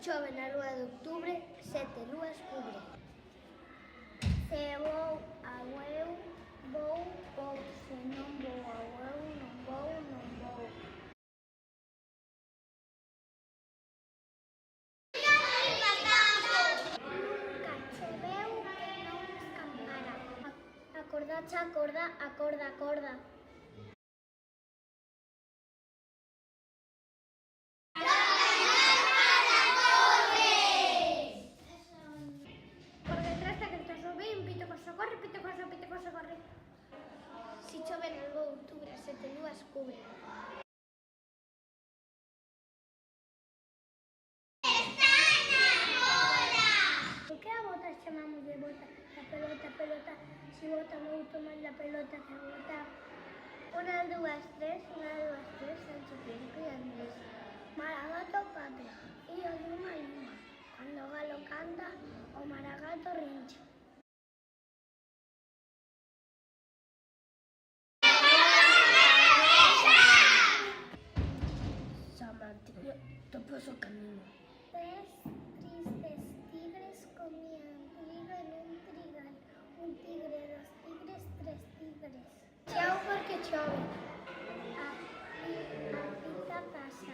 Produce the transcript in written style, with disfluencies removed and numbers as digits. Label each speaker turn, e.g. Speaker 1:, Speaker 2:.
Speaker 1: chove na lúa de outubre, 7 lúas cubre. Se vou ao eu, vou, vou. Se non vou ao eu, non vou, non vou. Nunca choveu que non escampara. Acordache, acorda, acorda, acorda. Por detrás da que estás ben, pito coso corre, pito coso corre. Si chove na lúa de outubre, 7 lúas cubre. Por que a bota chamamos de bota? A pelota, pelota, si bota moito máis a pelota que a bota. Una, dúas, tres, Sancho, Pico e Andrés. Maragato, pato, e o luma, luma. Cando o galo canta, o maragato rincha. San Martiño topou o camiño. Tres tristes tigres comían trigo en un trigal. Un tigre, dos tigres, tres tigres. Chao porque chove. A pita pasa,